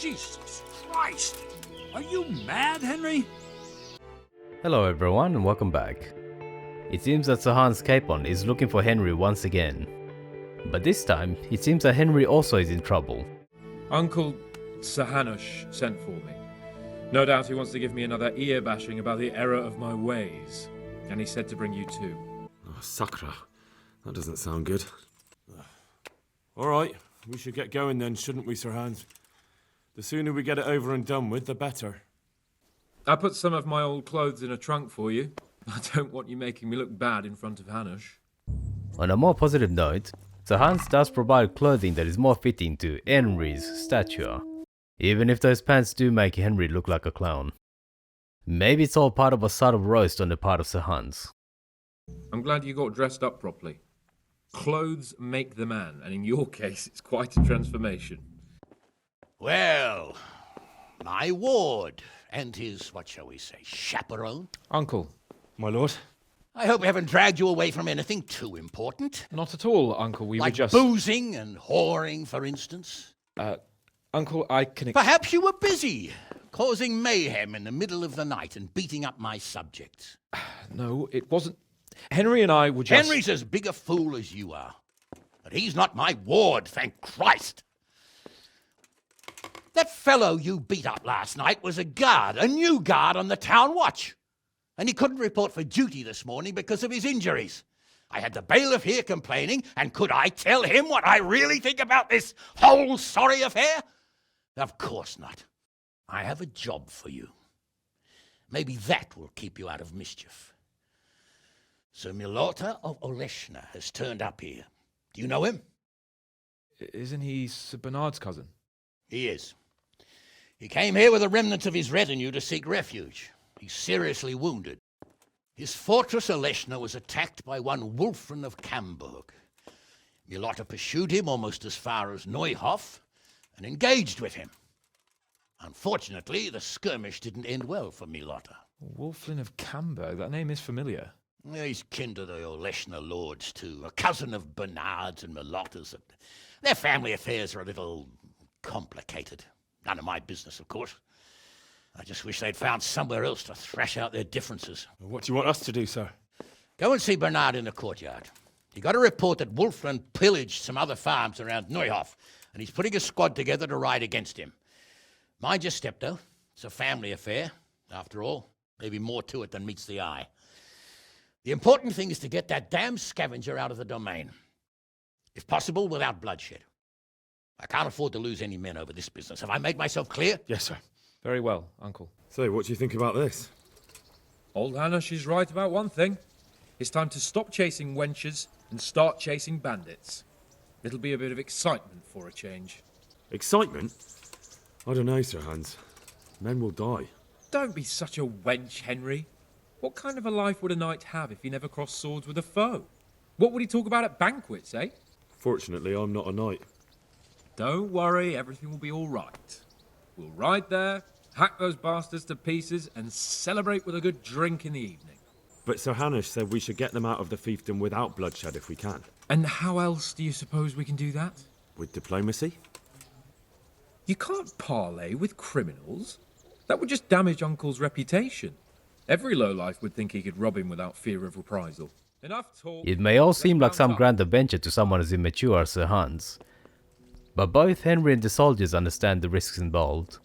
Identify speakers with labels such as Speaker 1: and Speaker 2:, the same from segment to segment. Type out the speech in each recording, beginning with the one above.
Speaker 1: Jesus Christ! Are you mad, Henry?
Speaker 2: Hello everyone and welcome back. It seems that Sir Hans Capon is looking for Henry once again. But this time, it seems that Henry also is in trouble.
Speaker 3: Uncle Sir Hanush sent for me. No doubt he wants to give me another ear bashing about the error of my ways. And he said to bring you too.
Speaker 4: Oh, Sakra. That doesn't sound good. All right, we should get going then, shouldn't we, Sir Hans? The sooner we get it over and done with, the better.
Speaker 3: I put some of my old clothes in a trunk for you. I don't want you making me look bad in front of Hanush.
Speaker 2: On a more positive note, Sir Hans does provide clothing that is more fitting to Henry's stature, even if those pants do make Henry look like a clown. Maybe it's all part of a subtle roast on the part of Sir Hans.
Speaker 3: I'm glad you got dressed up properly. Clothes make the man, and in your case, it's quite a transformation.
Speaker 1: Well, my ward and his, what shall we say, chaperone.
Speaker 5: Uncle.
Speaker 4: My lord?
Speaker 1: I hope we haven't dragged you away from anything too important.
Speaker 5: Not at all, Uncle. We
Speaker 1: like
Speaker 5: were just...
Speaker 1: boozing and whoring, for instance.
Speaker 5: Uncle, I can...
Speaker 1: Perhaps you were busy, causing mayhem in the middle of the night and beating up my subjects.
Speaker 5: No, it wasn't... Henry and I were just...
Speaker 1: Henry's as big a fool as you are. But he's not my ward, thank Christ. That fellow you beat up last night was a guard, a new guard on the town watch. And he couldn't report for duty this morning because of his injuries. I had the bailiff here complaining, and could I tell him what I really think about this whole sorry affair? Of course not. I have a job for you. Maybe that will keep you out of mischief. Sir Milota of Oleshna has turned up here. Do you know him?
Speaker 5: Isn't he Sir Bernard's cousin?
Speaker 1: He is. He came here with the remnants of his retinue to seek refuge. He's seriously wounded. His fortress Oleshna was attacked by one Wolflin of Camburg. Milota pursued him almost as far as Neuhof and engaged with him. Unfortunately, the skirmish didn't end well for Milota.
Speaker 5: Wolflin of Camburg, that name is familiar.
Speaker 1: He's kin to the Oleshna lords, too, a cousin of Bernad's and Milota's. Their family affairs are a little complicated. None of my business, of course. I just wish they'd found somewhere else to thrash out their differences.
Speaker 4: What do you want us to do, sir?
Speaker 1: Go and see Bernad in the courtyard. You got a report that Wolflin pillaged some other farms around Neuhof, and he's putting a squad together to ride against him. Mind your step, though. It's a family affair. After all, maybe more to it than meets the eye. The important thing is to get that damn scavenger out of the domain. If possible, without bloodshed. I can't afford to lose any men over this business. Have I made myself clear?
Speaker 4: Yes, sir.
Speaker 5: Very well, Uncle.
Speaker 4: So, what do you think about this?
Speaker 3: Old Hanush is right about one thing. It's time to stop chasing wenches and start chasing bandits. It'll be a bit of excitement for a change.
Speaker 4: Excitement? I don't know, Sir Hans. Men will die.
Speaker 3: Don't be such a wench, Henry. What kind of a life would a knight have if he never crossed swords with a foe? What would he talk about at banquets, eh?
Speaker 4: Fortunately, I'm not a knight.
Speaker 3: Don't worry, everything will be all right. We'll ride there, hack those bastards to pieces, and celebrate with a good drink in the evening.
Speaker 4: But Sir Hanush said we should get them out of the fiefdom without bloodshed if we can.
Speaker 3: And how else do you suppose we can do that?
Speaker 4: With diplomacy?
Speaker 3: You can't parley with criminals. That would just damage Uncle's reputation. Every lowlife would think he could rob him without fear of reprisal. Enough talk.
Speaker 2: It may all seem like some grand adventure to someone as immature as Sir Hans, but both Henry and the soldiers understand the risks involved.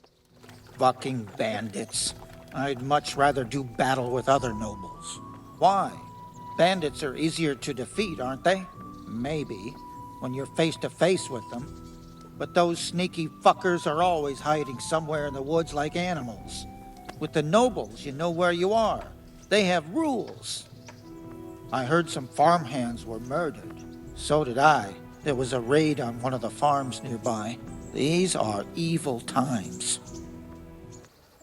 Speaker 6: Fucking bandits. I'd much rather do battle with other nobles. Why? Bandits are easier to defeat, aren't they? Maybe, when you're face to face with them. But those sneaky fuckers are always hiding somewhere in the woods like animals. With the nobles, you know where you are. They have rules. I heard some farmhands were murdered. So did I. There was a raid on one of the farms nearby. These are evil times.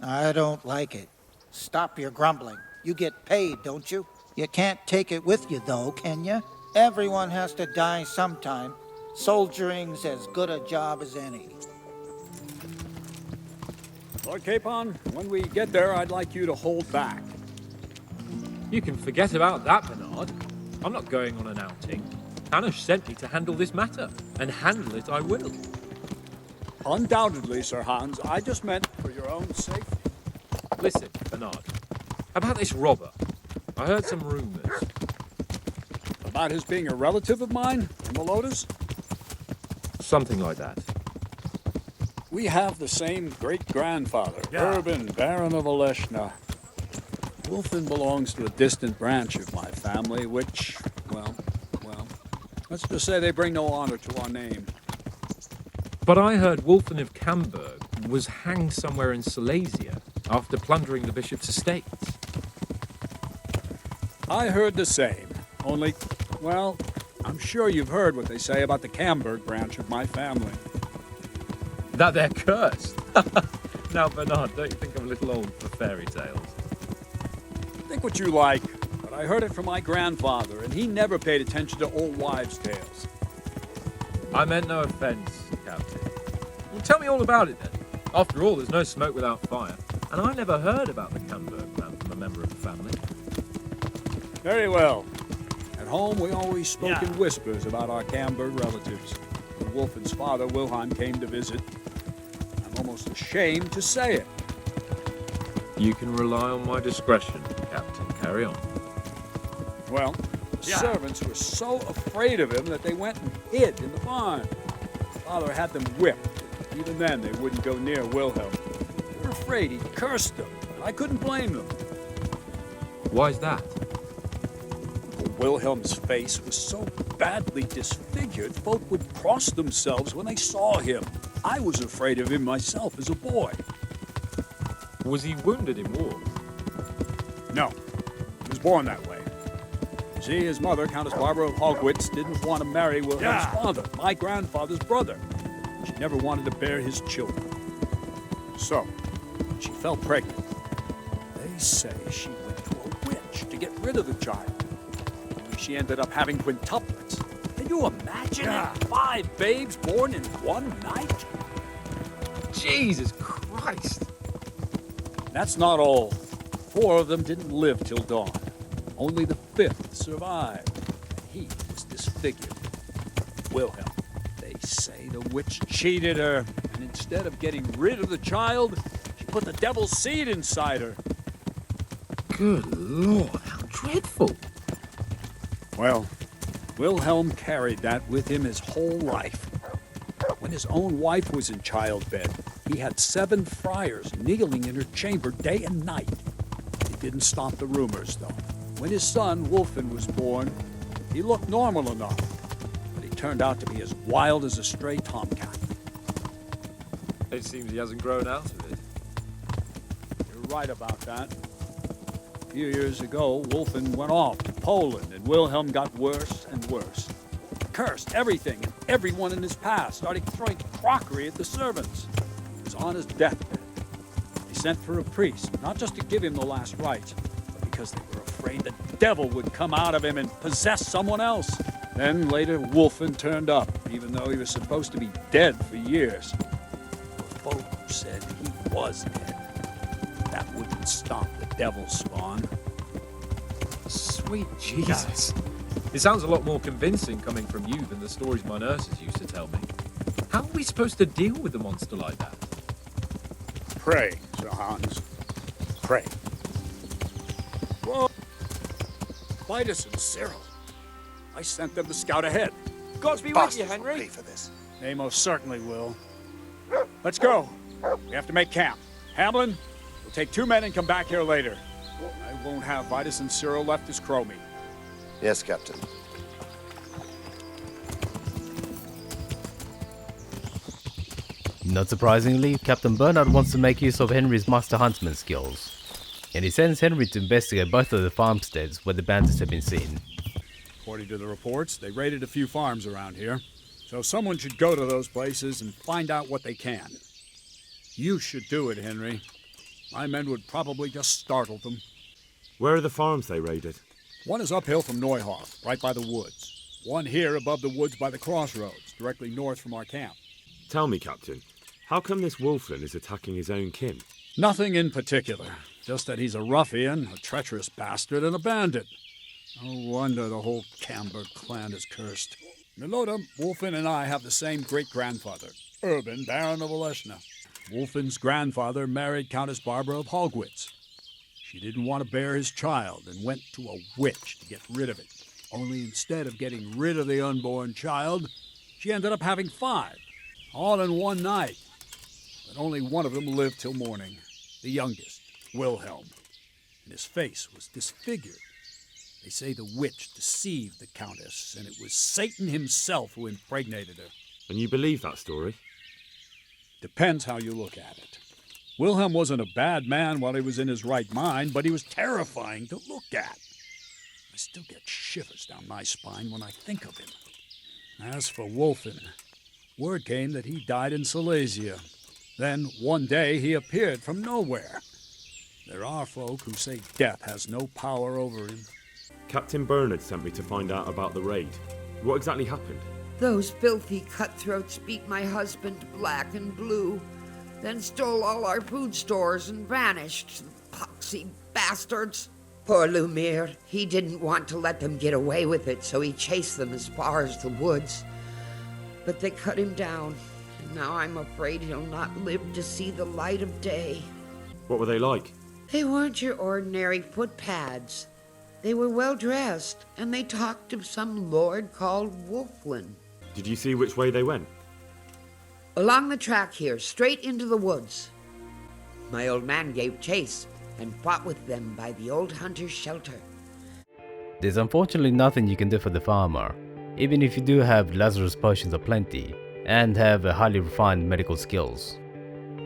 Speaker 6: I don't like it. Stop your grumbling. You get paid, don't you? You can't take it with you, though, can you? Everyone has to die sometime. Soldiering's as good a job as any.
Speaker 7: Lord Capon, when we get there, I'd like you to hold back.
Speaker 3: You can forget about that, Bernad. I'm not going on an outing. Hanush sent me to handle this matter, and handle it I will.
Speaker 7: Undoubtedly, Sir Hans. I just meant for your own safety.
Speaker 3: Listen, Bernard. About this robber. I heard some rumors.
Speaker 7: About his being a relative of mine in the Lotus?
Speaker 3: Something like that.
Speaker 7: We have the same great-grandfather, Urban, Baron of Oleshna. Wolflin belongs to a distant branch of my family, which, well, let's just say they bring no honor to our name.
Speaker 3: But I heard Wolflin of Camberg was hanged somewhere in Silesia after plundering the bishop's estates.
Speaker 7: I heard the same, only, well, I'm sure you've heard what they say about the Camberg branch of my family.
Speaker 3: That they're cursed. Now, Bernard, don't you think I'm a little old for fairy tales?
Speaker 7: Think what you like, but I heard it from my grandfather, and he never paid attention to old wives' tales.
Speaker 3: I meant no offense, Captain. Well, tell me all about it then. After all, there's no smoke without fire, and I never heard about the Camberg man from a member of the family.
Speaker 7: Very well. At home, we always spoke in whispers about our Camberg relatives. When Wolfen's father, Wilhelm, came to visit, I'm almost ashamed to say it.
Speaker 3: You can rely on my discretion, Captain. Carry on.
Speaker 7: Well, the servants were so afraid of him that they went and hid in the barn. Father had them whipped. Even then, they wouldn't go near Wilhelm. They were afraid he'd cursed them, and I couldn't blame them.
Speaker 3: Why's that?
Speaker 7: Wilhelm's face was so badly disfigured, folk would cross themselves when they saw him. I was afraid of him myself as a boy.
Speaker 3: Was he wounded in war?
Speaker 7: No, he was born that way. See, his mother, Countess Barbara of Hogwitz, didn't want to marry Wilhelm's father, my grandfather's brother. She never wanted to bear his children. So, she fell pregnant. They say she went to a witch to get rid of the child. She ended up having quintuplets. Can you imagine it? 5 babes born in one night?
Speaker 3: Jesus Christ!
Speaker 7: That's not all. 4 of them didn't live till dawn. Only the 5th survived. And he was disfigured. Wilhelm. They say the witch cheated her, and instead of getting rid of the child, she put the devil's seed inside her.
Speaker 3: Good Lord, how dreadful!
Speaker 7: Well, Wilhelm carried that with him his whole life. When his own wife was in childbed, he had 7 friars kneeling in her chamber day and night. It didn't stop the rumors, though. When his son, Wolflin, was born, he looked normal enough, but he turned out to be as wild as a stray tomcat.
Speaker 3: It seems he hasn't grown out of it.
Speaker 7: You're right about that. A few years ago, Wolflin went off to Poland, and Wilhelm got worse and worse. Cursed everything and everyone in his past, started throwing crockery at the servants. He was on his deathbed. They sent for a priest, not just to give him the last rites, but because they were afraid the devil would come out of him and possess someone else. Then later, Wolflin turned up, even though he was supposed to be dead for years. The folk said he was dead. That wouldn't stop the devil's spawn.
Speaker 3: Sweet Jesus. It sounds a lot more convincing coming from you than the stories my nurses used to tell me. How are we supposed to deal with a monster like that?
Speaker 7: Pray, Sir Hans. Pray. Whoa. Vitus and Cyril. I sent them to scout ahead.
Speaker 8: God's be with you, Henry.
Speaker 7: For this. They most certainly will. Let's go. We have to make camp. Hamlin, we'll take 2 men and come back here later. I won't have Vitus and Cyril left as crow meat.
Speaker 8: Yes, Captain.
Speaker 2: Not surprisingly, Captain Bernad wants to make use of Henry's master huntsman skills, and he sends Henry to investigate both of the farmsteads where the bandits have been seen.
Speaker 7: According to the reports, they raided a few farms around here, so someone should go to those places and find out what they can. You should do it, Henry. My men would probably just startle them.
Speaker 4: Where are the farms they raided?
Speaker 7: One is uphill from Neuhof, right by the woods. One here above the woods by the crossroads, directly north from our camp.
Speaker 4: Tell me, Captain, how come this Wolflin is attacking his own kin?
Speaker 7: Nothing in particular, just that he's a ruffian, a treacherous bastard, and a bandit. No wonder the whole Camberg clan is cursed. Milota, Wolflin, and I have the same great-grandfather. Urban, Baron of Oleshna. Wolflin's grandfather married Countess Barbara of Hogwitz. She didn't want to bear his child and went to a witch to get rid of it. Only instead of getting rid of the unborn child, she ended up having 5, all in one night. But only one of them lived till morning, the youngest, Wilhelm, and his face was disfigured. They say the witch deceived the Countess, and it was Satan himself who impregnated her.
Speaker 4: And you believe that story?
Speaker 7: Depends how you look at it. Wilhelm wasn't a bad man while he was in his right mind, but he was terrifying to look at. I still get shivers down my spine when I think of him. As for Wolflin, word came that he died in Silesia. Then, one day, he appeared from nowhere. There are folk who say death has no power over him.
Speaker 4: Captain Bernad sent me to find out about the raid. What exactly happened?
Speaker 9: Those filthy cutthroats beat my husband black and blue, then stole all our food stores and vanished. Poxy bastards. Poor Lumiere, he didn't want to let them get away with it, so he chased them as far as the woods. But they cut him down, and now I'm afraid he'll not live to see the light of day.
Speaker 4: What were they like?
Speaker 9: They weren't your ordinary footpads. They were well dressed, and they talked of some lord called Wolflin.
Speaker 4: Did you see which way they went?
Speaker 9: Along the track here, straight into the woods. My old man gave chase and fought with them by the old hunter's shelter.
Speaker 2: There's unfortunately nothing you can do for the farmer, even if you do have Lazarus potions aplenty and have highly refined medical skills.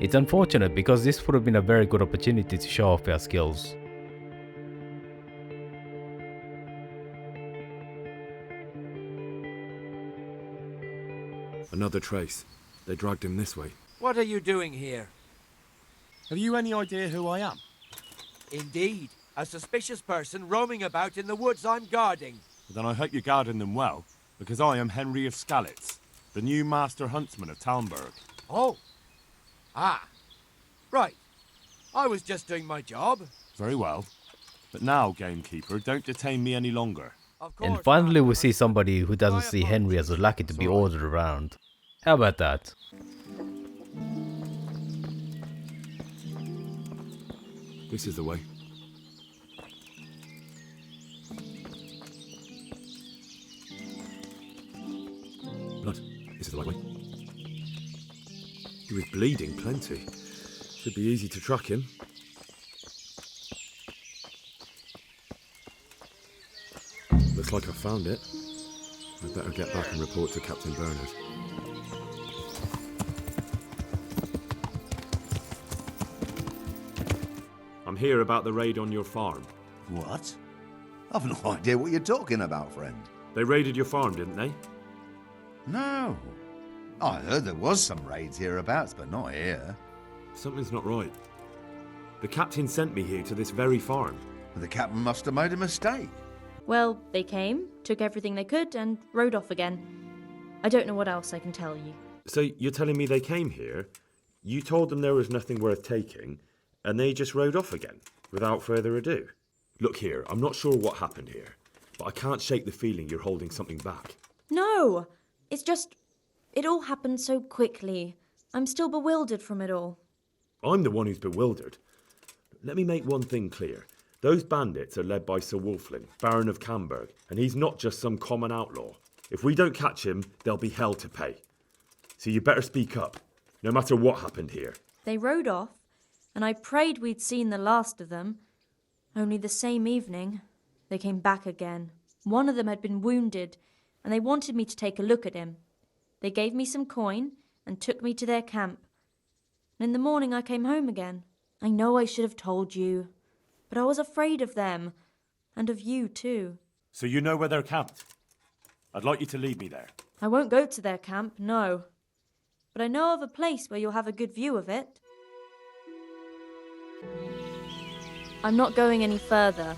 Speaker 2: It's unfortunate because this would have been a very good opportunity to show off our skills.
Speaker 4: Another trace. They dragged him this way.
Speaker 10: What are you doing here?
Speaker 8: Have you any idea who I am?
Speaker 10: Indeed, a suspicious person roaming about in the woods I'm guarding.
Speaker 11: Then I hope you're guarding them well, because I am Henry of Skalitz, the new master huntsman of Talmberg.
Speaker 10: Oh. Ah. Right. I was just doing my job.
Speaker 11: Very well. But now, gamekeeper, don't detain me any longer.
Speaker 10: Of course.
Speaker 2: And finally we see somebody who doesn't see Henry as a lackey to be ordered around. How about that?
Speaker 4: This is the way. Blood. This is the right way. He was bleeding plenty. Should be easy to track him. Looks like I found it. I'd better get back and report to Captain Bernad. I'm here about the raid on your farm.
Speaker 8: What? I've no idea what you're talking about, friend.
Speaker 4: They raided your farm, didn't they?
Speaker 8: No. I heard there was some raids hereabouts, but not here.
Speaker 4: Something's not right. The captain sent me here to this very farm.
Speaker 8: The captain must have made a mistake.
Speaker 12: Well, they came, took everything they could, and rode off again. I don't know what else I can tell you.
Speaker 4: So you're telling me they came here, you told them there was nothing worth taking, and they just rode off again, without further ado? Look here, I'm not sure what happened here, but I can't shake the feeling you're holding something back.
Speaker 12: No! It's just... it all happened so quickly. I'm still bewildered from it all.
Speaker 4: I'm the one who's bewildered. Let me make one thing clear. Those bandits are led by Sir Wolflin, Baron of Camberg, and he's not just some common outlaw. If we don't catch him, there'll be hell to pay. So you better speak up, no matter what happened here.
Speaker 12: They rode off, and I prayed we'd seen the last of them. Only the same evening, they came back again. One of them had been wounded, and they wanted me to take a look at him. They gave me some coin and took me to their camp. And in the morning I came home again. I know I should have told you, but I was afraid of them, and of you too.
Speaker 11: So you know where they're camped? I'd like you to lead me there.
Speaker 12: I won't go to their camp, no. But I know of a place where you'll have a good view of it. I'm not going any further.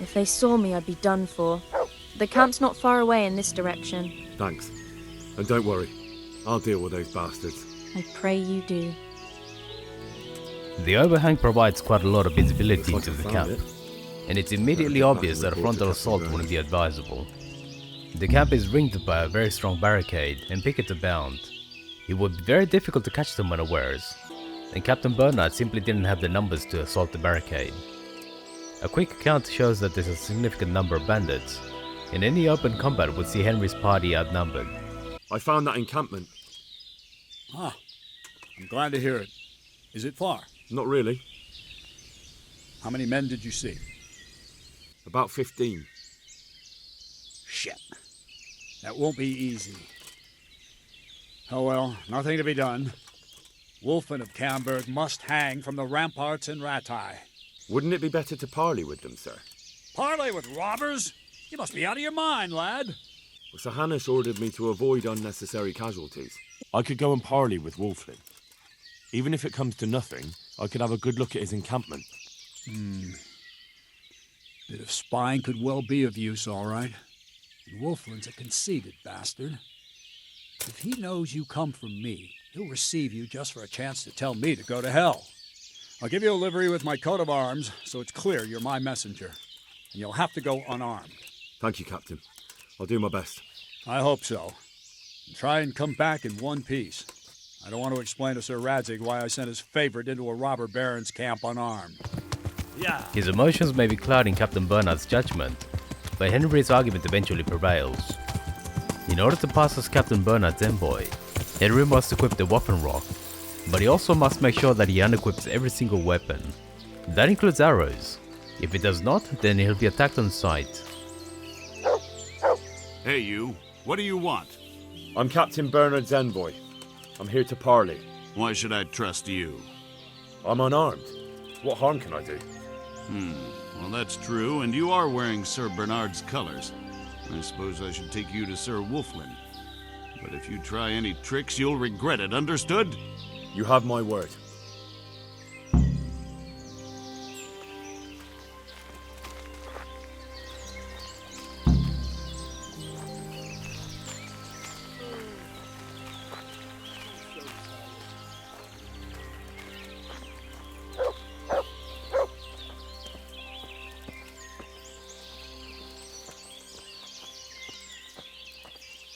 Speaker 12: If they saw me, I'd be done for. The camp's not far away in this direction.
Speaker 4: Thanks. And don't worry, I'll deal with those bastards.
Speaker 12: I pray you do.
Speaker 2: The overhang provides quite a lot of visibility
Speaker 4: Looks
Speaker 2: into
Speaker 4: like I
Speaker 2: the
Speaker 4: found
Speaker 2: camp,
Speaker 4: it.
Speaker 2: and it's immediately obvious that a frontal assault wouldn't be advisable. The camp is ringed by a very strong barricade and picket abound. It would be very difficult to catch them unawares, and Captain Bernad simply didn't have the numbers to assault the barricade. A quick count shows that there's a significant number of bandits, and any open combat would see Henry's party outnumbered.
Speaker 4: I found that encampment.
Speaker 7: Ah, I'm glad to hear it. Is it far?
Speaker 4: Not really.
Speaker 7: How many men did you see?
Speaker 4: About 15.
Speaker 7: Shit. That won't be easy. Oh well, nothing to be done. Wolflin of Camberg must hang from the ramparts in Rattay.
Speaker 4: Wouldn't it be better to parley with them, sir?
Speaker 7: Parley with robbers? You must be out of your mind, lad.
Speaker 4: Well, Sir Hanush ordered me to avoid unnecessary casualties.
Speaker 11: I could go and parley with Wolflin. Even if it comes to nothing, I could have a good look at his encampment.
Speaker 7: Bit of spying could well be of use, all right. And Wolflin's a conceited bastard. If he knows you come from me, he'll receive you just for a chance to tell me to go to hell. I'll give you a livery with my coat of arms, so it's clear you're my messenger. And you'll have to go unarmed.
Speaker 4: Thank you, Captain. I'll do my best.
Speaker 7: I hope so. And try and come back in one piece. I don't want to explain to Sir Radzig why I sent his favorite into a robber baron's camp unarmed. Yeah.
Speaker 2: His emotions may be clouding Captain Bernard's judgment, but Henry's argument eventually prevails. In order to pass as Captain Bernard's envoy, Henry must equip the Waffenrock, but he also must make sure that he unequips every single weapon. That includes arrows. If he does not, then he'll be attacked on sight.
Speaker 13: Hey you, what do you want?
Speaker 4: I'm Captain Bernard's envoy. I'm here to parley.
Speaker 13: Why should I trust you?
Speaker 4: I'm unarmed. What harm can I do?
Speaker 13: Well that's true, and you are wearing Sir Bernard's colors. I suppose I should take you to Sir Wolflin. But if you try any tricks, you'll regret it, understood?
Speaker 4: You have my word.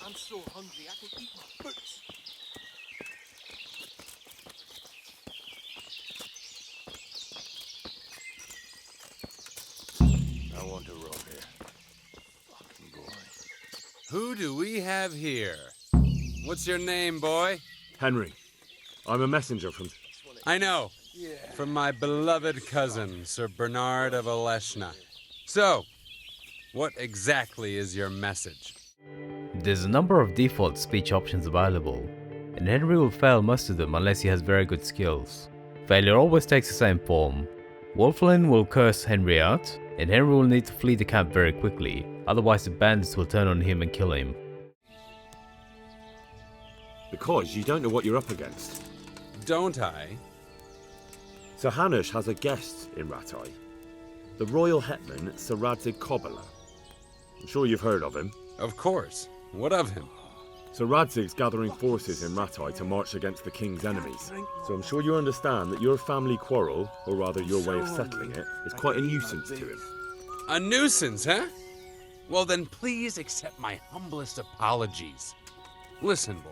Speaker 10: I'm so hungry I can eat my boots.
Speaker 14: I want to roll here. Fucking boy. Who do we have here? What's your name, boy?
Speaker 4: Henry. I'm a messenger from...
Speaker 14: I know. From my beloved cousin, Sir Bernard of Oleshna. So, what exactly is your message?
Speaker 2: There's a number of default speech options available, and Henry will fail most of them unless he has very good skills. Failure always takes the same form. Wolflin will curse Henry out, and Henry will need to flee the camp very quickly, otherwise the bandits will turn on him and kill him.
Speaker 4: Because you don't know what you're up against.
Speaker 14: Don't I?
Speaker 4: Sir Hanush has a guest in Rattay. The royal hetman, Sir Radzig Kobyla. I'm sure you've heard of him.
Speaker 14: Of course. What of him?
Speaker 4: Sir Radzig's gathering forces in Rattay to march against the king's enemies. So I'm sure you understand that your family quarrel, or rather your way of settling it, is quite a nuisance to him.
Speaker 14: A nuisance, huh? Well then please accept my humblest apologies. Listen, boy.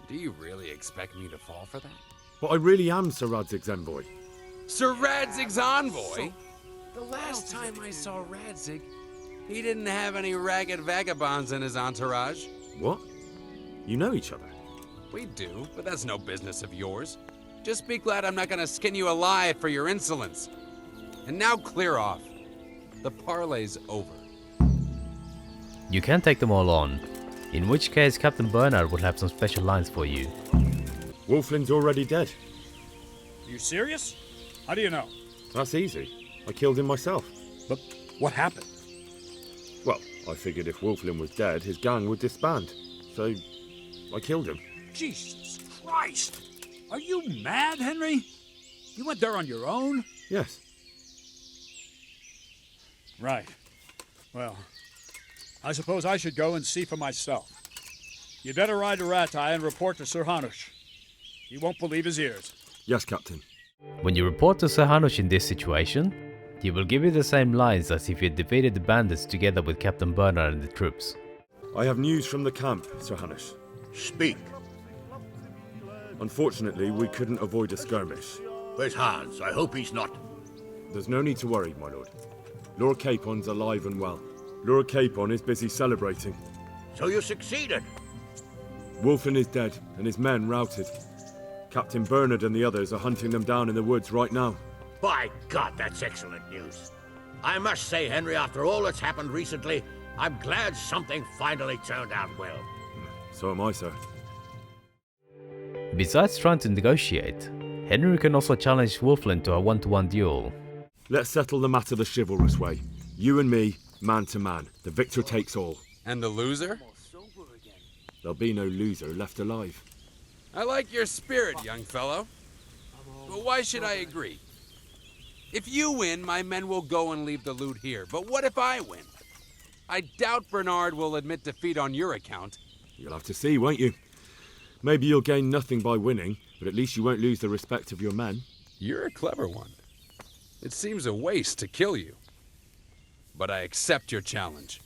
Speaker 14: Do you really expect me to fall for that?
Speaker 4: But I really am Sir Radzig's envoy.
Speaker 14: Sir Radzig's envoy? The last time I saw Radzig, he didn't have any ragged vagabonds in his entourage.
Speaker 4: What? You know each other?
Speaker 14: We do, but that's no business of yours. Just be glad I'm not gonna skin you alive for your insolence. And now clear off. The parley's over.
Speaker 2: You can take them all on, in which case Captain Bernard will have some special lines for you.
Speaker 4: Wolflin's already dead.
Speaker 7: Are you serious? How do you know?
Speaker 4: That's easy. I killed him myself.
Speaker 7: But what happened?
Speaker 4: Well, I figured if Wolflin was dead, his gang would disband. So, I killed him.
Speaker 7: Jesus Christ! Are you mad, Henry? You went there on your own?
Speaker 4: Yes.
Speaker 7: Right. Well, I suppose I should go and see for myself. You'd better ride to Rattay and report to Sir Hanush. He won't believe his ears.
Speaker 4: Yes, Captain.
Speaker 2: When you report to Sir Hanush in this situation, he will give you the same lines as if you had defeated the bandits together with Captain Bernard and the troops.
Speaker 4: I have news from the camp, Sir Hanush.
Speaker 8: Speak.
Speaker 4: Unfortunately, we couldn't avoid a skirmish.
Speaker 15: Where's Hans? I hope he's not.
Speaker 4: There's no need to worry, my lord. Lord Capon's alive and well. Lord Capon is busy celebrating.
Speaker 15: So you succeeded?
Speaker 4: Wolflin is dead, and his men routed. Captain Bernad and the others are hunting them down in the woods right now.
Speaker 15: By God, that's excellent news. I must say, Henry, after all that's happened recently, I'm glad something finally turned out well.
Speaker 4: So am I, sir.
Speaker 2: Besides trying to negotiate, Henry can also challenge Wolflin to a one-to-one duel.
Speaker 4: Let's settle the matter the chivalrous way. You and me, man to man. The victor takes all.
Speaker 14: And the loser?
Speaker 4: There'll be no loser left alive.
Speaker 14: I like your spirit, young fellow. But why should I agree? If you win, my men will go and leave the loot here. But what if I win? I doubt Bernard will admit defeat on your account.
Speaker 4: You'll have to see, won't you? Maybe you'll gain nothing by winning, but at least you won't lose the respect of your men.
Speaker 14: You're a clever one. It seems a waste to kill you. But I accept your challenge.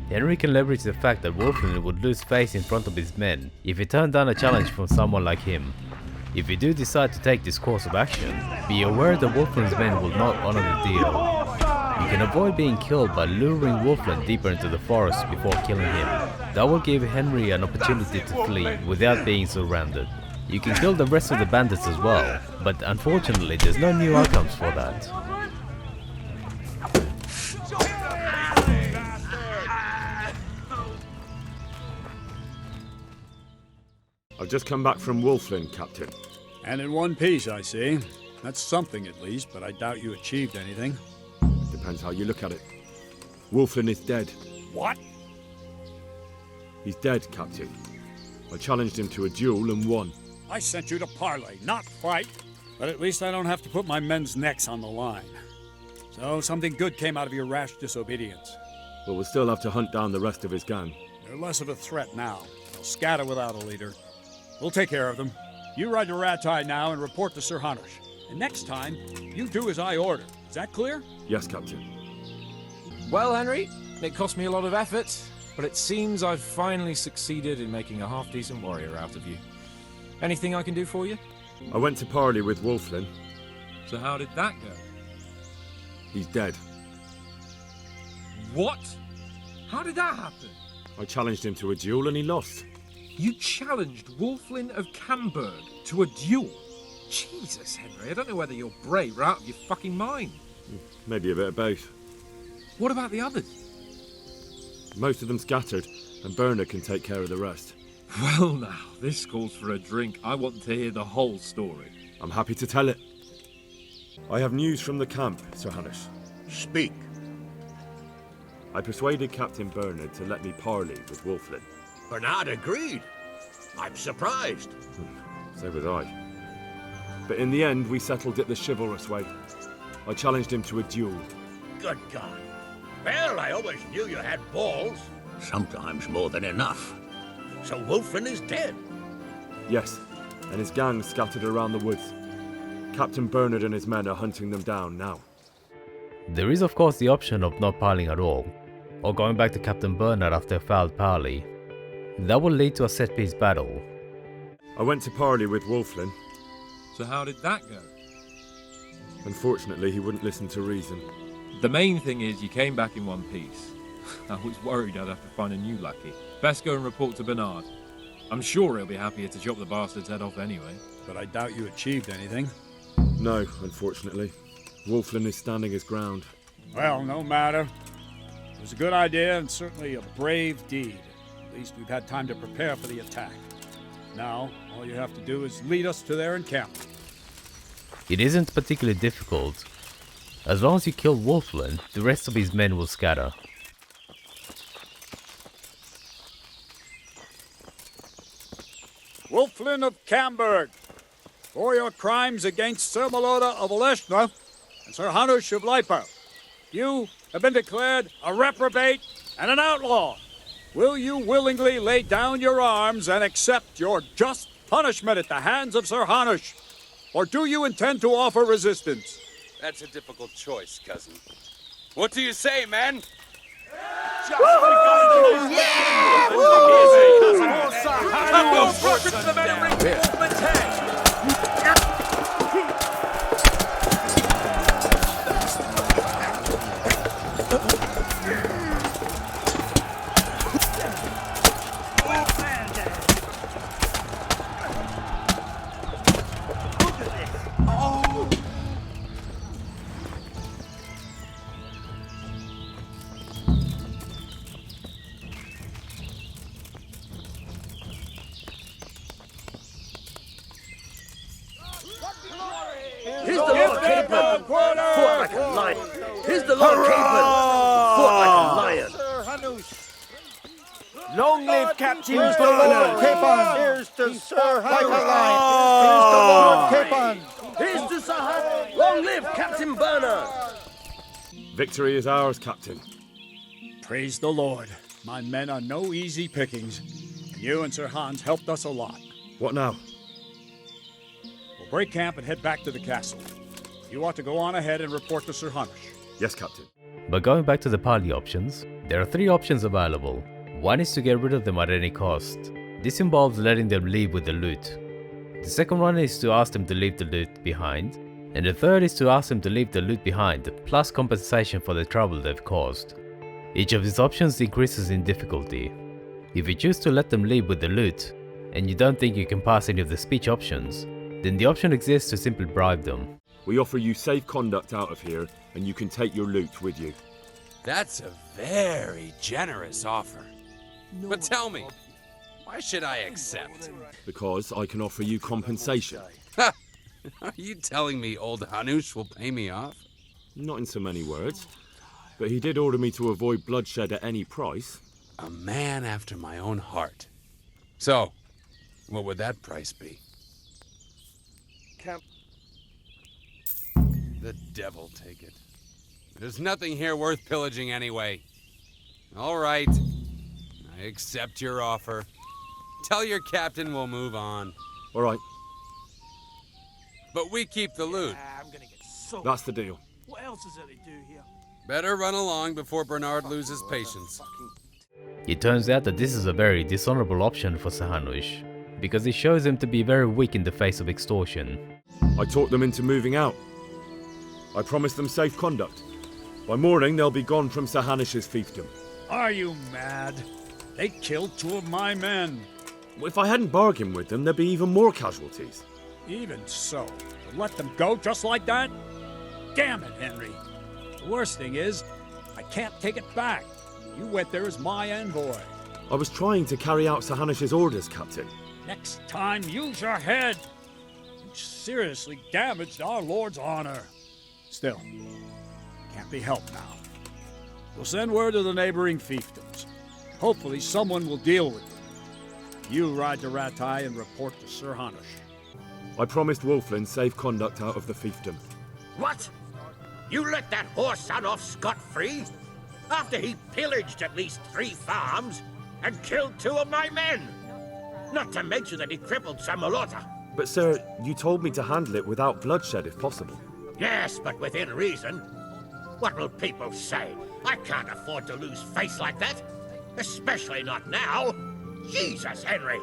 Speaker 2: Henry can leverage the fact that Wolflin would lose face in front of his men if he turned down a challenge from someone like him. If you do decide to take this course of action, be aware that Wolflin's men will not honor the deal. You can avoid being killed by luring Wolflin deeper into the forest before killing him. That will give Henry an opportunity to flee without being surrounded. You can kill the rest of the bandits as well, but unfortunately there's no new outcomes for that.
Speaker 4: I've just come back from Wolflin, Captain.
Speaker 7: And in one piece, I see. That's something at least, but I doubt you achieved anything.
Speaker 4: Depends how you look at it. Wolflin is dead.
Speaker 7: What?
Speaker 4: He's dead, Captain. I challenged him to a duel and won.
Speaker 7: I sent you to parley, not fight. But at least I don't have to put my men's necks on the line. So something good came out of your rash disobedience.
Speaker 4: But we'll still have to hunt down the rest of his gang.
Speaker 7: They're less of a threat now. They'll scatter without a leader. We'll take care of them. You ride to Rattay now and report to Sir Hanush. And next time, you do as I order. Is that clear?
Speaker 4: Yes, Captain.
Speaker 5: Well, Henry, it cost me a lot of effort, but it seems I've finally succeeded in making a half-decent warrior out of you. Anything I can do for you?
Speaker 4: I went to parley with Wolflin.
Speaker 3: So how did that go?
Speaker 4: He's dead.
Speaker 3: What? How did that happen?
Speaker 4: I challenged him to a duel and he lost.
Speaker 3: You challenged Wolflin of Camberg to a duel? Jesus, Henry, I don't know whether you're brave or out of your fucking mind.
Speaker 4: Maybe a bit of both.
Speaker 3: What about the others?
Speaker 4: Most of them scattered, and Bernad can take care of the rest.
Speaker 3: Well now, this calls for a drink. I want to hear the whole story.
Speaker 4: I'm happy to tell it. I have news from the camp, Sir Hanush.
Speaker 15: Speak.
Speaker 4: I persuaded Captain Bernad to let me parley with Wolflin.
Speaker 15: Bernard agreed. I'm surprised.
Speaker 4: So was I. But in the end, we settled it the chivalrous way. I challenged him to a duel.
Speaker 15: Good God. Well, I always knew you had balls. Sometimes more than enough. So Wolflin is dead?
Speaker 4: Yes, and his gang scattered around the woods. Captain Bernad and his men are hunting them down now.
Speaker 2: There is of course the option of not parleying at all, or going back to Captain Bernad after a failed parley. That will lead to a set-piece battle.
Speaker 4: I went to parley with Wolflin.
Speaker 3: So how did that go?
Speaker 4: Unfortunately, he wouldn't listen to reason.
Speaker 3: The main thing is you came back in one piece. I was worried I'd have to find a new lackey. Best go and report to Bernard. I'm sure he'll be happier to chop the bastard's head off anyway.
Speaker 7: But I doubt you achieved anything.
Speaker 4: No, unfortunately. Wolflin is standing his ground.
Speaker 7: Well, no matter. It was a good idea and certainly a brave deed. At least we've had time to prepare for the attack. Now, all you have to do is lead us to their encampment.
Speaker 2: It isn't particularly difficult. As long as you kill Wolflin, the rest of his men will scatter.
Speaker 7: Wolflin of Camberg, for your crimes against Sir Meloda of Oleshna and Sir Hanush of Lipa, you have been declared a reprobate and an outlaw. Will you willingly lay down your arms and accept your just punishment at the hands of Sir Hanush? Or do you intend to offer resistance?
Speaker 14: That's a difficult choice, cousin. What do you say, man?
Speaker 15: Yeah!
Speaker 5: the men ring Wolflin's head!
Speaker 15: Here's the Lord Capon, fought like a lion. Here's the Lord Capon, fought like a lion.
Speaker 6: Sir Hanush.
Speaker 15: Long live Captain
Speaker 6: Here's the Lord Capon. Here's to Sir Hanush. Here's the Lord Capon.
Speaker 15: Here's to Sir Hans. Long live Captain Bernad.
Speaker 4: Victory is ours, Captain.
Speaker 7: Praise the Lord. My men are no easy pickings. You and Sir Hans helped us a lot.
Speaker 4: What now?
Speaker 7: We'll break camp and head back to the castle. You ought to go on ahead and report to Sir Hanush.
Speaker 4: Yes, Captain.
Speaker 2: But going back to the parley options, there are 3 options available. One is to get rid of them at any cost. This involves letting them leave with the loot. The second one is to ask them to leave the loot behind. And the third is to ask them to leave the loot behind, plus compensation for the trouble they've caused. Each of these options increases in difficulty. If you choose to let them leave with the loot, and you don't think you can pass any of the speech options, then the option exists to simply bribe them.
Speaker 4: We offer you safe conduct out of here, and you can take your loot with you.
Speaker 14: That's a very generous offer. But tell me, why should I accept?
Speaker 4: Because I can offer you compensation.
Speaker 14: Ha! Are you telling me old Hanush will pay me off?
Speaker 4: Not in so many words, but he did order me to avoid bloodshed at any price.
Speaker 14: A man after my own heart. So, what would that price be? The devil take it. There's nothing here worth pillaging anyway. All right. I accept your offer. Tell your captain we'll move on.
Speaker 4: All right.
Speaker 14: But we keep the loot.
Speaker 4: That's the deal.
Speaker 10: What else is there to do here?
Speaker 14: Better run along before Bernard loses patience.
Speaker 2: It turns out that this is a very dishonorable option for Sir Hanush, because it shows him to be very weak in the face of extortion.
Speaker 4: I talked them into moving out. I promised them safe conduct. By morning, they'll be gone from Sir Hanush's fiefdom.
Speaker 7: Are you mad? They killed 2 of my men.
Speaker 4: If I hadn't bargained with them, there'd be even more casualties.
Speaker 7: Even so, to let them go just like that? Damn it, Henry. The worst thing is, I can't take it back. You went there as my envoy.
Speaker 4: I was trying to carry out Sir Hanush's orders, Captain.
Speaker 7: Next time, use your head. You seriously damaged our Lord's honor. Still, can't be helped now. We'll send word to the neighboring fiefdoms. Hopefully someone will deal with them. You ride to Ratai and report to Sir Hanush.
Speaker 4: I promised Wolflin safe conduct out of the fiefdom.
Speaker 15: What? You let that whore son off scot-free? After he pillaged at least 3 farms and killed 2 of my men? Not to mention that he crippled some Malota.
Speaker 4: But sir, you told me to handle it without bloodshed if possible.
Speaker 15: Yes, but within reason. What will people say? I can't afford to lose face like that. Especially not now. Jesus, Henry.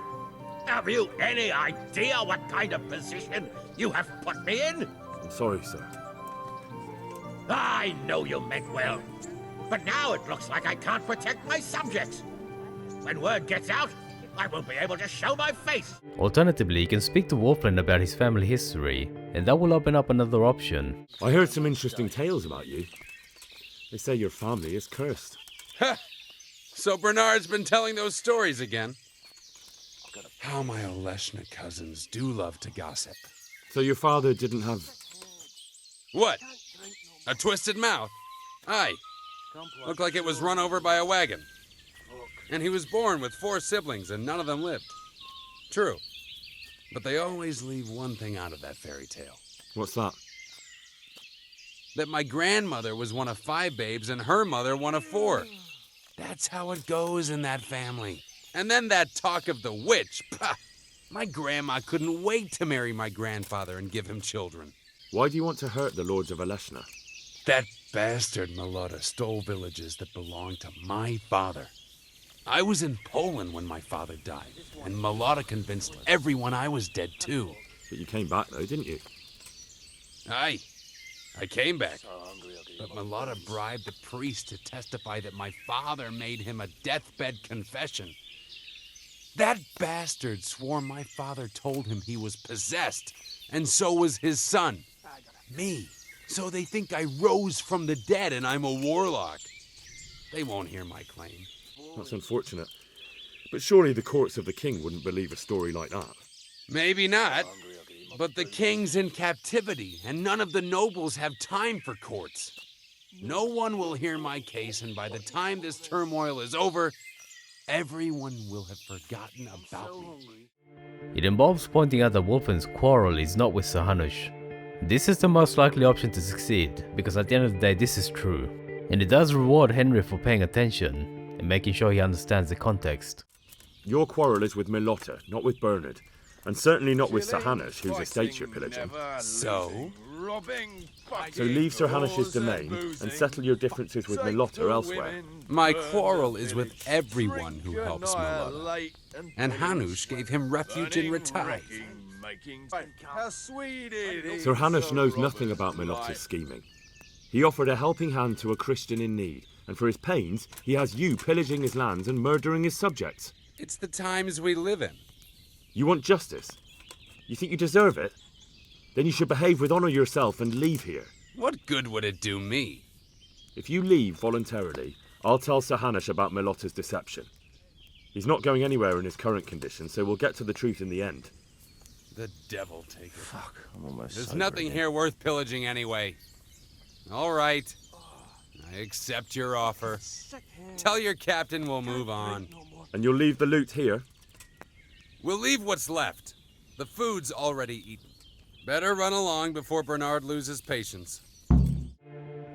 Speaker 15: Have you any idea what kind of position you have put me in?
Speaker 4: I'm sorry, sir.
Speaker 15: I know you meant well. But now it looks like I can't protect my subjects. When word gets out, I won't be able to show my face.
Speaker 2: Alternatively, you can speak to Wolflin about his family history, and that will open up another option.
Speaker 4: I heard some interesting tales about you. They say your family is cursed.
Speaker 14: Ha! So Bernard's been telling those stories again. How my Oleshna cousins do love to gossip.
Speaker 4: So your father didn't have...
Speaker 14: What? A twisted mouth? Aye. Looked like it was run over by a wagon. And he was born with 4 siblings and none of them lived. True. But they always leave one thing out of that fairy tale.
Speaker 4: What's that?
Speaker 14: That my grandmother was one of 5 babes and her mother one of 4. That's how it goes in that family. And then that talk of the witch. Pah! My grandma couldn't wait to marry my grandfather and give him children.
Speaker 4: Why do you want to hurt the lords of Oleshna?
Speaker 14: That bastard Malota stole villages that belonged to my father. I was in Poland when my father died, and Malotta convinced everyone I was dead too.
Speaker 4: But you came back though, didn't you?
Speaker 14: Aye, I came back. But Malotta bribed the priest to testify that my father made him a deathbed confession. That bastard swore my father told him he was possessed, and so was his son. Me. So they think I rose from the dead and I'm a warlock. They won't hear my claim.
Speaker 4: That's unfortunate. But surely the courts of the king wouldn't believe a story like that.
Speaker 14: Maybe not. But the king's in captivity, and none of the nobles have time for courts. No one will hear my case, and by the time this turmoil is over, everyone will have forgotten about me.
Speaker 2: It involves pointing out that Wolflin's quarrel is not with Sir Hanush. This is the most likely option to succeed, because at the end of the day this is true. And it does reward Henry for paying attention and making sure he understands the context.
Speaker 4: Your quarrel is with Malotta, not with Bernad. And certainly not with Sir Hanush, whose estate you're pillaging.
Speaker 14: So
Speaker 4: leave Sir Hanush's domain and settle your differences with Malotta elsewhere.
Speaker 14: My quarrel is with everyone who helps Malotta. And Hanush gave him refuge in Ratai.
Speaker 4: Sir Hanush knows nothing about Malotta's scheming. He offered a helping hand to a Christian in need, and for his pains, he has you pillaging his lands and murdering his subjects.
Speaker 14: It's the times we live in.
Speaker 4: You want justice? You think you deserve it? Then you should behave with honor yourself and leave here.
Speaker 14: What good would it do me?
Speaker 4: If you leave voluntarily, I'll tell Sir Hanush about Malotta's deception. He's not going anywhere in his current condition, so we'll get to the truth in the end.
Speaker 14: The devil take it.
Speaker 11: Fuck, I'm almost
Speaker 14: There's
Speaker 11: sober
Speaker 14: nothing
Speaker 11: again.
Speaker 14: here worth pillaging anyway. All right. I accept your offer. Tell your captain we'll move on.
Speaker 4: And you'll leave the loot here?
Speaker 14: We'll leave what's left. The food's already eaten. Better run along before Bernard loses patience.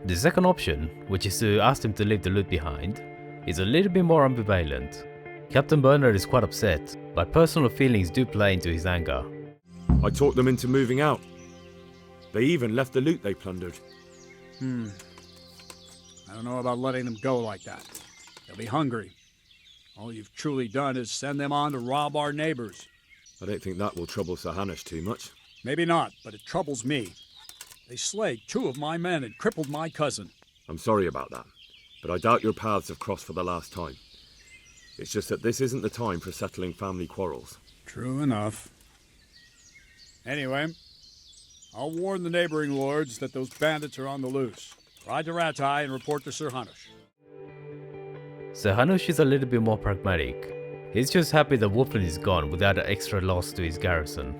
Speaker 2: The second option, which is to ask him to leave the loot behind, is a little bit more ambivalent. Captain Bernard is quite upset, but personal feelings do play into his anger.
Speaker 4: I talked them into moving out. They even left the loot they plundered.
Speaker 7: I don't know about letting them go like that. They'll be hungry. All you've truly done is send them on to rob our neighbors.
Speaker 4: I don't think that will trouble Sir Hanush too much.
Speaker 7: Maybe not, but it troubles me. They slayed 2 of my men and crippled my cousin.
Speaker 4: I'm sorry about that, but I doubt your paths have crossed for the last time. It's just that this isn't the time for settling family quarrels.
Speaker 7: True enough. Anyway, I'll warn the neighboring lords that those bandits are on the loose. Ride to Ratai and report to Sir Hanush.
Speaker 2: Sir Hanush is a little bit more pragmatic. He's just happy that Wolflin is gone without an extra loss to his garrison.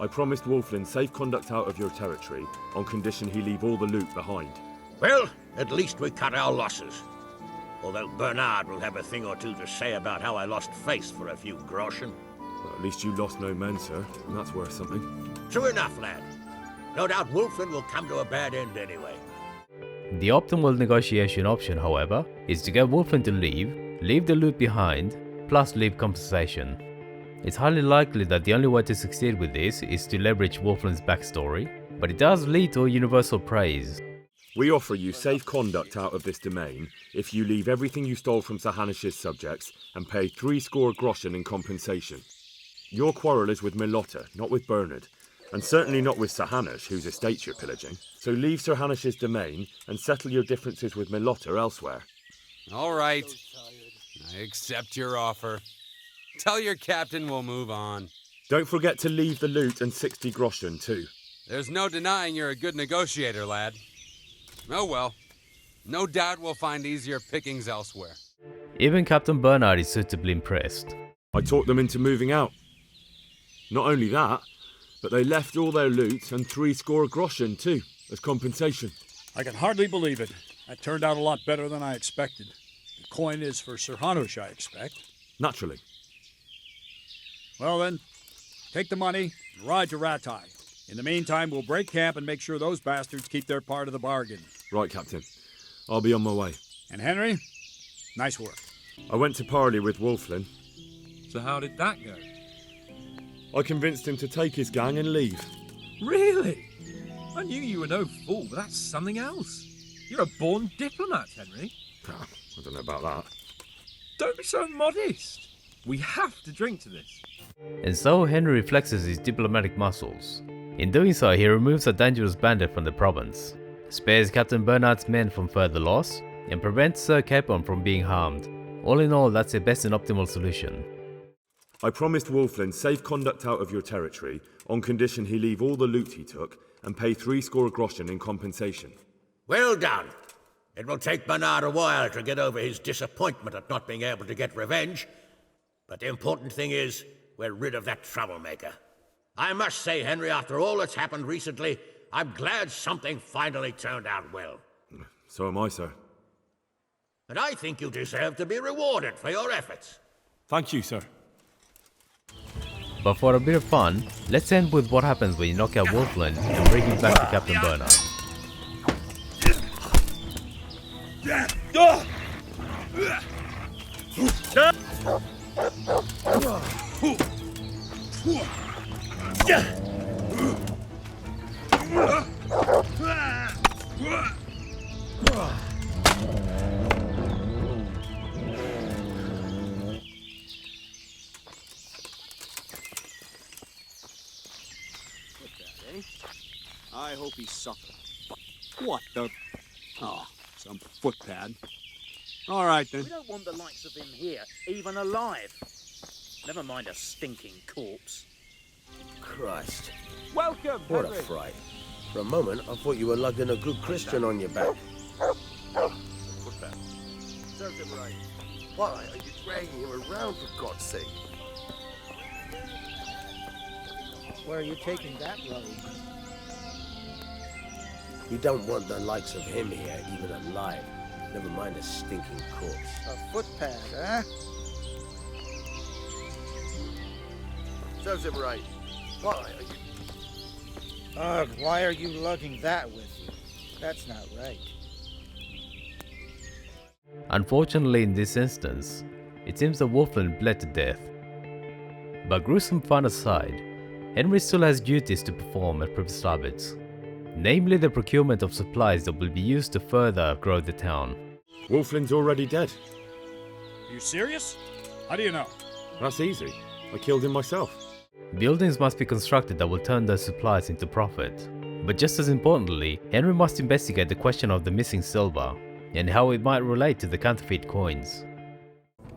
Speaker 4: I promised Wolflin safe conduct out of your territory on condition he leave all the loot behind.
Speaker 15: Well, at least we cut our losses. Although Bernard will have a thing or two to say about how I lost face for a few groschen.
Speaker 4: Well, at least you lost no men, sir, and that's worth something.
Speaker 15: True enough, lad. No doubt Wolflin will come to a bad end anyway.
Speaker 2: The optimal negotiation option, however, is to get Wolflin to leave the loot behind, plus leave compensation. It's highly likely that the only way to succeed with this is to leverage Wolflin's backstory, but it does lead to universal praise.
Speaker 4: We offer you safe conduct out of this domain if you leave everything you stole from Sir Hanush's subjects and pay 60 groschen in compensation. Your quarrel is with Malotta, not with Bernad, and certainly not with Sir Hanush, whose estates you're pillaging. So leave Sir Hanush's domain and settle your differences with Malotta elsewhere.
Speaker 14: All right. I accept your offer. Tell your captain we'll move on.
Speaker 4: Don't forget to leave the loot and 60 groschen too.
Speaker 14: There's no denying you're a good negotiator, lad. Oh well. No doubt we'll find easier pickings elsewhere.
Speaker 2: Even Captain Bernard is suitably impressed.
Speaker 4: I talked them into moving out. Not only that, but they left all their loot and 60 groschen too, as compensation.
Speaker 7: I can hardly believe it. That turned out a lot better than I expected. The coin is for Sir Hanush, I expect.
Speaker 4: Naturally.
Speaker 7: Well then, take the money and ride to Ratai. In the meantime, we'll break camp and make sure those bastards keep their part of the bargain.
Speaker 4: Right, Captain. I'll be on my way.
Speaker 7: And Henry, nice work.
Speaker 4: I went to parley with Wolflin.
Speaker 3: So how did that go?
Speaker 4: I convinced him to take his gang and leave.
Speaker 3: Really? I knew you were no fool, but that's something else. You're a born diplomat, Henry.
Speaker 4: I don't know about that.
Speaker 3: Don't be so modest. We have to drink to this.
Speaker 2: And so Henry flexes his diplomatic muscles. In doing so, he removes a dangerous bandit from the province, spares Captain Bernad's men from further loss, and prevents Sir Capon from being harmed. All in all, that's the best and optimal solution.
Speaker 4: I promised Wolflin safe conduct out of your territory on condition he leave all the loot he took and pay 60 groschen in compensation.
Speaker 15: Well done. It will take Bernad a while to get over his disappointment at not being able to get revenge. But the important thing is, we're rid of that troublemaker. I must say, Henry, after all that's happened recently, I'm glad something finally turned out well.
Speaker 4: So am I, sir.
Speaker 15: And I think you deserve to be rewarded for your efforts.
Speaker 11: Thank you, sir.
Speaker 2: But for a bit of fun, let's end with what happens when you knock out Wolflin and bring him back to Captain Bernad.
Speaker 7: I hope he suffered. What the? Oh, some footpad. All right, then.
Speaker 16: We don't want the likes of him here, even alive. Never mind a stinking corpse.
Speaker 10: Christ.
Speaker 16: Welcome,
Speaker 10: What a
Speaker 16: Henry.
Speaker 10: fright. For a moment, I thought you were lugging a good Christian on your back.
Speaker 16: Serves him right.
Speaker 10: Why are you dragging him around, for God's sake?
Speaker 6: Where are you taking that road?
Speaker 10: You don't want the likes of him here, even alive. Never mind a stinking corpse.
Speaker 6: A footpad, huh?
Speaker 10: Serves him right. Why are you...
Speaker 6: Ugh, why are you lugging that with you? That's not right.
Speaker 2: Unfortunately, in this instance, it seems that Wolflin bled to death. But gruesome fun aside, Henry still has duties to perform at Prips Habits, namely the procurement of supplies that will be used to further grow the town.
Speaker 4: Wolflin's already dead.
Speaker 7: You serious? How do you know?
Speaker 4: That's easy. I killed him myself.
Speaker 2: Buildings must be constructed that will turn those supplies into profit. But just as importantly, Henry must investigate the question of the missing silver and how it might relate to the counterfeit coins.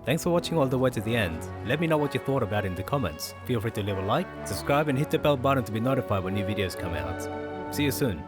Speaker 2: Thanks for watching all the way to the end. Let me know what you thought about it in the comments. Feel free to leave a like, subscribe and hit the bell button to be notified when new videos come out. See you soon.